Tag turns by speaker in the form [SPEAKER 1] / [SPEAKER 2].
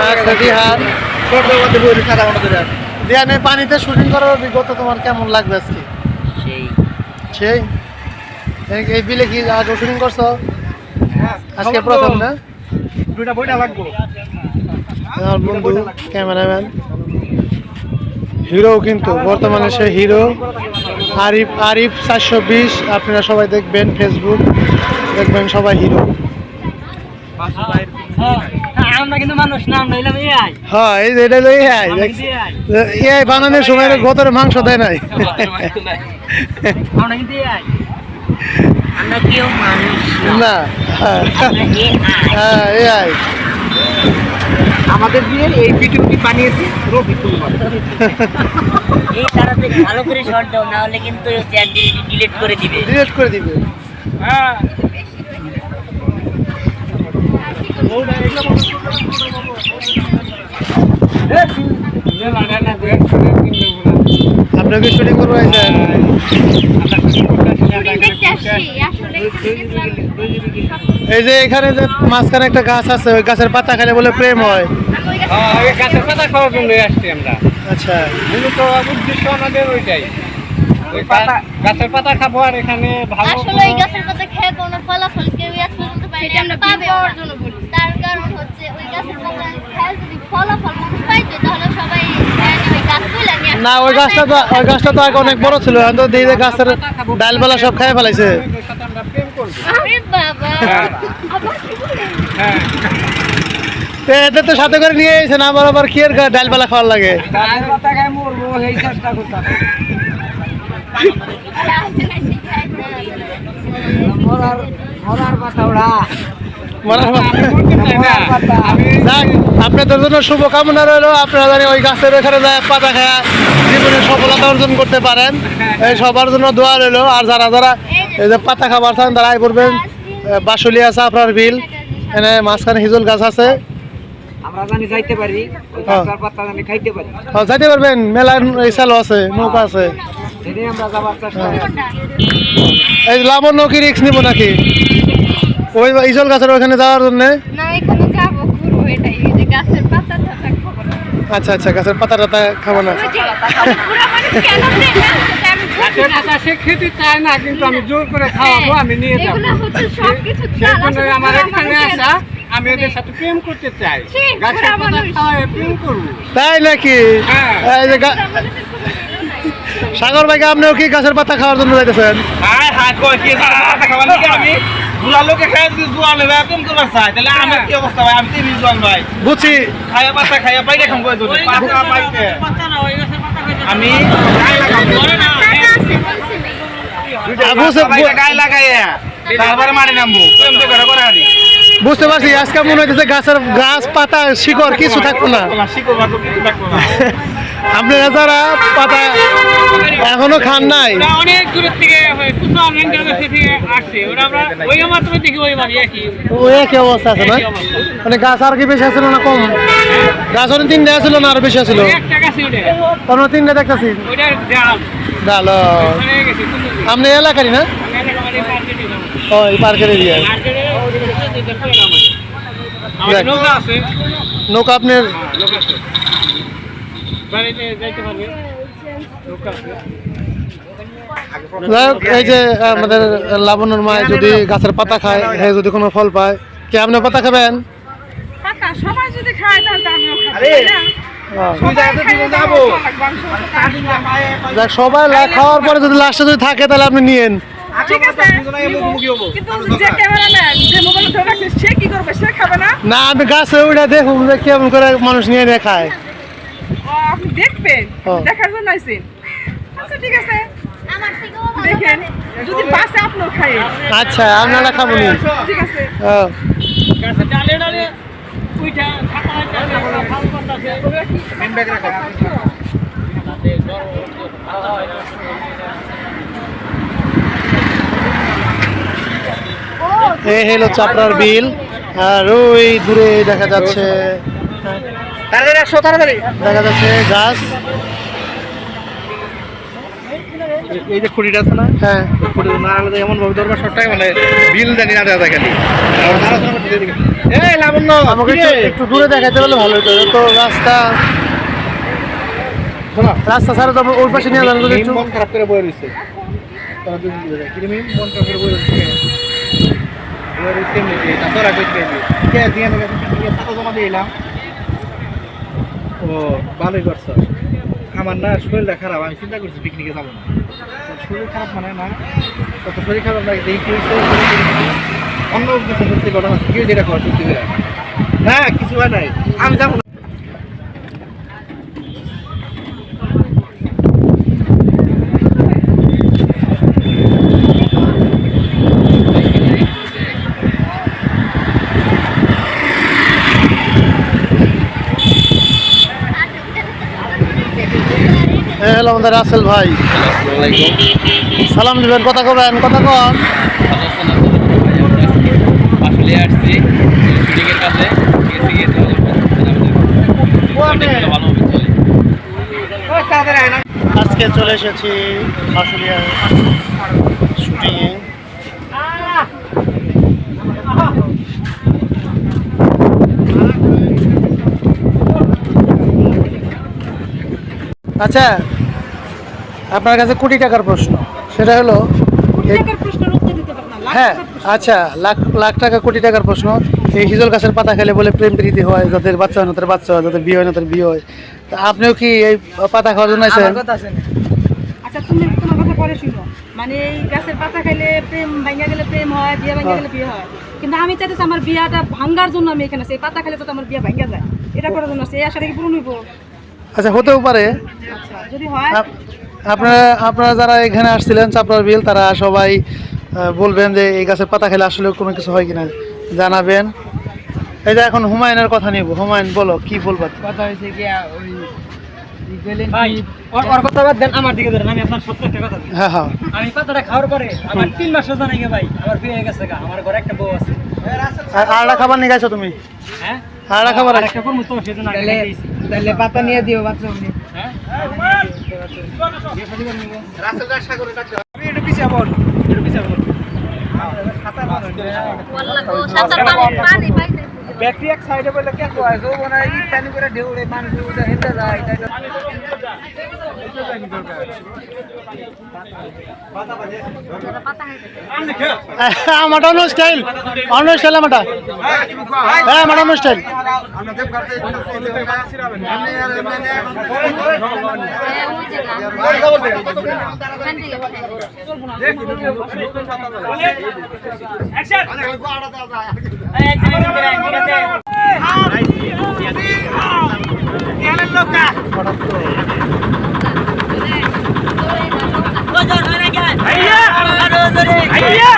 [SPEAKER 1] আচ্ছা দিহান দিহানে পানিতে শুটিং করার অভিজ্ঞতা তোমার কেমন লাগবে আজকে? সেই এই বিলে কি আগে শুটিং করছো? আজকে প্রথম না?
[SPEAKER 2] দুইটা বইটা লাগবো।
[SPEAKER 1] আমার বন্ধু ক্যামেরাম্যান হিরো, কিন্তু বর্তমানে সে হিরো। আরিফ 420, আপনারা সবাই দেখবেন, ফেসবুক দেখবেন সবাই হিরো।
[SPEAKER 3] আমরা কিন্তু মানুষ না, আমরা হইলাম এআই।
[SPEAKER 1] হ্যাঁ, এই যে এটা হলো এআই। এআই বানানোর সময় গতরে মাংস দেয় নাই।
[SPEAKER 3] আমরা কিন্তু এআই, আমরা কেউ মানুষ
[SPEAKER 1] না। হ্যাঁ, এআই
[SPEAKER 2] আমাদের দিয়ে এই ভিডিওটি বানিয়েছে রফিক কুমার।
[SPEAKER 3] এই তারাতে ভালো করে শর্ট দাও, না হলে কিন্তু চ্যাট ডিলিট করে দিবে।
[SPEAKER 2] হ্যাঁ,
[SPEAKER 1] আপনাকে শুটিং করবো আইছেন? এই যে এখানে যে মাঝখানে একটা গাছ আছে, ওই গাছের পাতা খেলে বলে প্রেম হয়।
[SPEAKER 2] গাছের পাতা খাওয়ার জন্য আসছি আমরা।
[SPEAKER 1] আচ্ছা,
[SPEAKER 2] মূলত উদ্দেশ্য আমাদের ওইটাই, গাছের পাতা খাবো। আর এখানে ভালো
[SPEAKER 4] আসলে এই গাছের পাতা খেয়ে কোনো ফলাফল কেউ আজ পর্যন্ত পায়নি, আমরা পাবে ওর জন্য বলি। তার কারণ হচ্ছে ওই গাছের পাতা খেয়ে যদি ফলাফল মানুষ পাইতো তাহলে সবাই ওই গাছ তুলে নিয়ে
[SPEAKER 1] না ওই গাছটা তো আগে অনেক বড় ছিল, এখন তো দিয়ে যে গাছের ডালপালা সব খাই ফেলাইছে।
[SPEAKER 2] আমরা প্রেম করবো।
[SPEAKER 4] আরে বাবা আবার কি বলেন?
[SPEAKER 2] হ্যাঁ,
[SPEAKER 1] এদের তো সাথে করে নিয়ে এসেছেন, আবার কি এর ডালপালা খাওয়ার লাগে?
[SPEAKER 2] গাছের পাতা খাই মরবো, এই চেষ্টা করতাম। মরার পাতা ওরা
[SPEAKER 1] আপনাদের জন্য শুভকামনা রইল। আপনারা জানি ওই গাছের এখানে যায় পাতা খায় জীবনে সফলতা অর্জন করতে পারেন, এই সবার জন্য দোয়া রইল। আর যারা যারা এই যে পাতা খাবার চান তারা আই করবেন বাসুলিয়া আছে আপনার বিল, এখানে মাঝখানে হিজল গাছ আছে,
[SPEAKER 2] আমরা জানি যাইতে পারি, ওই গাছের পাতা জানি খাইতে পারি।
[SPEAKER 1] যাইতে পারবেন। মেলা চালু আছে, নৌকা আছে,
[SPEAKER 2] এটাই আমরা যাবার চেষ্টা করি।
[SPEAKER 1] এই লাবণ্য কি রিক্স নিব নাকি ওই ইজল গাছের ওখানে যাওয়ার জন্য?
[SPEAKER 4] না এখানে যাবো ঘুরবো, এটাই এই যে গাছের পাতা টাতা খাবো না।
[SPEAKER 1] আচ্ছা, গাছের পাতা টাতা খাবো না।
[SPEAKER 2] গাছের পাতা সে খেতে চায় না, কিন্তু আমি জোর করে খাওয়াবো, আমি নিয়ে যাবো। আমার এখানে আসা, আমি এদের সাথে প্রেম করতে চাই, গাছের পাতা খাওয়ায় প্রেম করবো।
[SPEAKER 1] তাই নাকি?
[SPEAKER 2] হ্যাঁ।
[SPEAKER 1] এই যে সাগর ভাইকে আপনিও কি গাছের পাতা খাওয়ার জন্য যাইতেছেন?
[SPEAKER 2] আমি বুড়া লোকে খাই যদি জোয়ান ভাই প্রেম করবার চাই, তাহলে আমার কি অবস্থা ভাই? আমি তো জোয়ান ভাই,
[SPEAKER 1] বুঝছি।
[SPEAKER 2] খাইয়া পাতা খাইয়া পাইলে খাম করে যদি পাতা পাইতে আমি গায়ে লাগাইয়া তারপরে মারি নামবো, প্রেম তো করে করে আনি।
[SPEAKER 1] বুঝতে পারছি, আজকে মনে হইতেছে গাছ পাতা শিকড় কিছু থাকবো না। আপনারা যারা পাতা এখনো খান নাই,
[SPEAKER 2] অনেক দূরের থেকে আসছে, ওরা আমরা ওই মাত্র দেখি ওই বাড়ি একই
[SPEAKER 1] ওই একই অবস্থা আছে না? মানে গাছ আর কি বেশি আছিল না কম? গাছ অনেক 3টা আছিল না আর বেশি আছিল?
[SPEAKER 2] একটা গাছে উঠে
[SPEAKER 1] তোমরা 3টা দেখতেছি
[SPEAKER 2] ওইটার ডাল
[SPEAKER 1] ডাল।
[SPEAKER 2] ওখানে গেছি
[SPEAKER 1] আপনি এলাকারই না? ও এই পার্কের এরিয়া।
[SPEAKER 2] নৌকা আছে,
[SPEAKER 1] নৌকা আপনার
[SPEAKER 2] নৌকা আছে, বাড়িতে যাইতে পারবে, নৌকা আছে।
[SPEAKER 1] যাই হোক, এই যে আমাদের লাবণ্যর মায় যদি গাছের পাতা খায়, হ্যাঁ যদি কোনো ফল পায়, কি আপনি পাতা খাবেন?
[SPEAKER 5] পাতা সবাই যদি খায় তাহলে আমিও খাবো।
[SPEAKER 1] যাক, সবাই খাওয়ার পরে যদি লাস্টে যদি থাকে তাহলে আপনি নিয়েন।
[SPEAKER 5] ঠিক আছে, কিন্তু যে ক্যামেরাম্যান যে মোবাইল ধরে রাখছে সে কি করবে? সে খাবে না?
[SPEAKER 1] না, আমি গাছে ওইটা দেখুন যে কেমন করে মানুষ নিয়ে নিয়ে খায়।
[SPEAKER 5] আপনি দেখবেন, দেখার জন্য আইছেন। আচ্ছা ঠিক আছে, দেখেন যদি বাসে আপনিও খায়।
[SPEAKER 1] আচ্ছা, আপনারা খাবো নি?
[SPEAKER 5] ঠিক আছে।
[SPEAKER 2] ডালে ডালে ওইটা থাকা ভালো করতেছে।
[SPEAKER 1] এই হলো চাপড়ার বিল, আর ওই দূরে দেখা যাচ্ছে দেখা যাচ্ছে গাছ।
[SPEAKER 2] এই যে খুঁটিটা আছে না,
[SPEAKER 1] হ্যাঁ
[SPEAKER 2] খুঁটি না আলাদা এমন ভাবে দরকার শর্টটাই মানে বিল জানি না দেওয়া খালি আলোচনা করতে দিকে। এই লাবণ্য
[SPEAKER 1] আমাকে একটু দূরে দেখাইতে পারলে ভালো হতো। তো রাস্তা ছাড়া তো ওই পাশে নিয়ে যান যদি একটু।
[SPEAKER 2] মন খারাপ করে বয়ে রয়েছে তারা দুজন মিলে যায়। কিন্তু মিম মন খারাপ করে বয়ে রয়েছে বয়ে রয়েছে এমনিতে এটা তোরা করতে কে দিয়ে না গেছে টাকা জমা দিয়ে এলাম। ও ভালোই করছ। আমার না শরীরটা খারাপ, আমি চিন্তা করছি পিকনিকে যাবো না। তো শরীর খারাপ মানে না, তত শরীর খারাপ লাগে দেখি কি হয়েছে অন্য কিছু হচ্ছে ঘটনা কি যেটা খবর সত্যি করে না কিছু হয় নাই আমি যাবো না।
[SPEAKER 1] হ্যালো আমাদের রাসেল ভাই, সালাম দিবেন, কথা কবেন, কথা কন।
[SPEAKER 6] আসলে আসছি শুটিংয়ের কাছে গেছি গিয়ে ভালো হবে চলে।
[SPEAKER 1] আজকে চলে এসেছি আশুলিয়ার শুটিংয়ে। আচ্ছা, আপনার কাছে কোটি টাকার প্রশ্ন, সেটা হলো হ্যাঁ আচ্ছা, লাখ লাখ টাকা কোটি টাকার প্রশ্ন। এই হিজল গাছের পাতা খেলে বলে প্রেম প্রীতি হয়, যাদের বাচ্চা হয় না তাদের বাচ্চা হয়, যাদের বিয়ে হয় না তাদের বিয়ে হয়। তা আপনিও কি এই পাতা খাওয়ার জন্য আছেন?
[SPEAKER 5] আচ্ছা তুমি তোমার কথা পরে শুনো, মানে এই গাছের পাতা খাইলে প্রেম ভাঙা গেলে প্রেম হয়, বিয়ে ভাঙা গেলে বিয়ে হয়, কিন্তু আমি চাইতেছি আমার বিয়াটা ভাঙ্গার জন্য আমি এখানে আছি। এই পাতা খাইলে তো আমার বিয়ে ভাঙ্গা যায়, এটা করার জন্য আছে। এই আশাটা কি পূরণ হইব?
[SPEAKER 1] আচ্ছা, হতেও পারে।
[SPEAKER 5] আচ্ছা যদি হয়
[SPEAKER 1] আপনারা যারা এখানে আসছিলেন চাপড়ার বিল, তারা সবাই বলবেন যে এই গাছের পাতা খেলে আসলে কোনো কিছু হয় কিনা জানাবেন। এই যে এখন হুমায়ুনের কথা নিব। হুমায়ুন বলো, কি বলবা?
[SPEAKER 7] কথা হয়েছে কি ওই ভাই ওর কথা বাদ দেন, আমার দিকে ধরেন। আমি আপনার সত্য একটা কথা বলি।
[SPEAKER 1] হ্যাঁ হ্যাঁ,
[SPEAKER 7] আমি পাতাটা খাওয়ার পরে আমার 3 মাস সোজা নাকি ভাই আমার বিয়ে হয়ে গেছে। আমার ঘরে একটা বউ আছে।
[SPEAKER 1] আর আড়া খাবার নিয়ে গেছো তুমি?
[SPEAKER 7] হ্যাঁ
[SPEAKER 1] আড়া খাবার
[SPEAKER 7] একটা করবো তো সেজন্য আগে দিয়েছি।
[SPEAKER 5] তাহলে পাতা নিয়ে দিও বাচ্চা উনি।
[SPEAKER 7] হ্যাঁ
[SPEAKER 2] রাসেল গাছ সাগরে ডাকতে আমি এটা পিছে বল, এটা পিছে বল ব্যাটারি এক সাইডে বলে কে কয় যে বনা ই পানি করে ঢেউড়ে মানুষ উঠে হেঁটে যায় তাই
[SPEAKER 1] আমাটা অন্য স্টাইল, অন্য স্টাইল আমাটা। হ্যাঁ আমাটা অন্য স্টাইল।
[SPEAKER 3] আইয়া